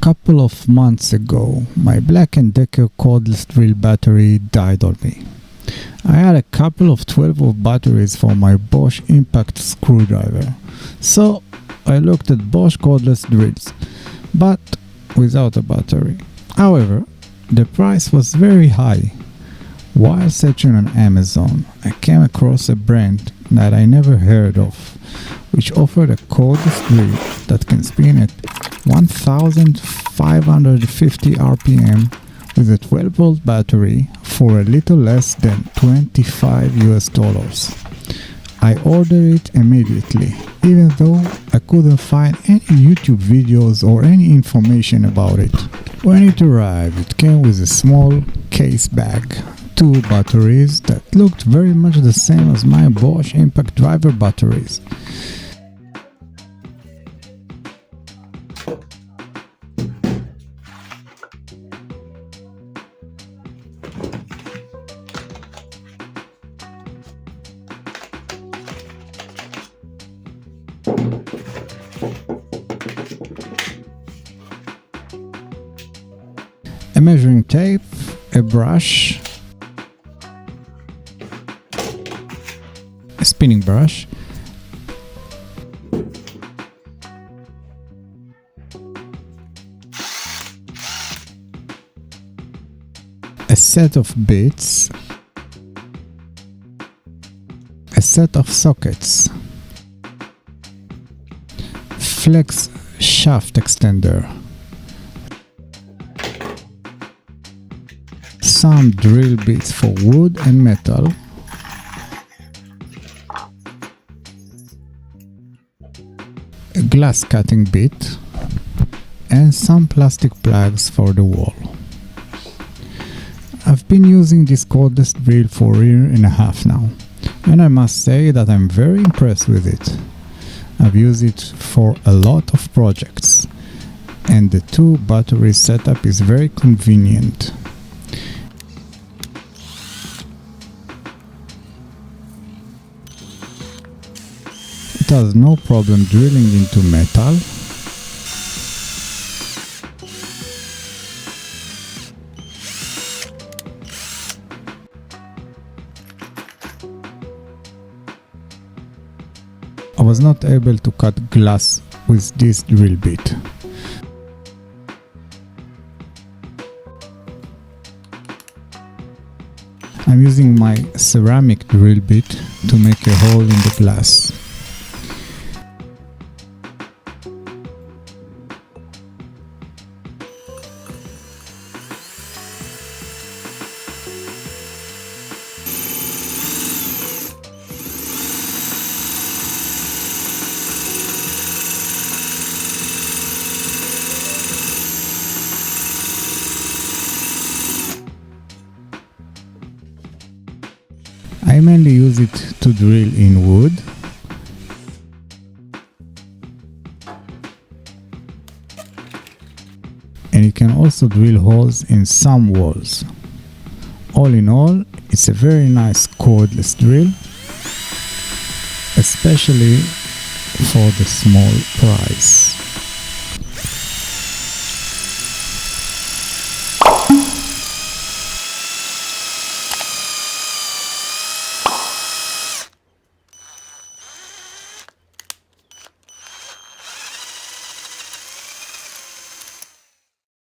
Couple of months ago, my Black & Decker cordless drill battery died on me. I had a couple of 12-volt batteries for my Bosch impact screwdriver, so I looked at Bosch cordless drills, but without a battery. However, the price was very high. While searching on Amazon, I came across a brand that I never heard of, which offered a cordless drill that can spin at 1550 RPM with a 12-volt battery for a little less than $25. I ordered it immediately, even though I couldn't find any YouTube videos or any information about it. When it arrived, it came with a small case bag, 2 batteries that looked very much the same as my Bosch impact driver batteries. A measuring tape, a brush, a spinning brush, a set of bits, a set of sockets, flex shaft extender, some drill bits for wood and metal, a glass cutting bit, and some plastic plugs for the wall. I've been using this cordless drill for a year and a half now, and I must say that I'm very impressed with it. I've used it for a lot of projects, and the 2 battery setup is very convenient. It has no problem drilling into metal. I was not able to cut glass with this drill bit. I'm using my ceramic drill bit to make a hole in the glass. I mainly use it to drill in wood, and you can also drill holes in some walls. All in all, it's a very nice cordless drill, especially for the small price.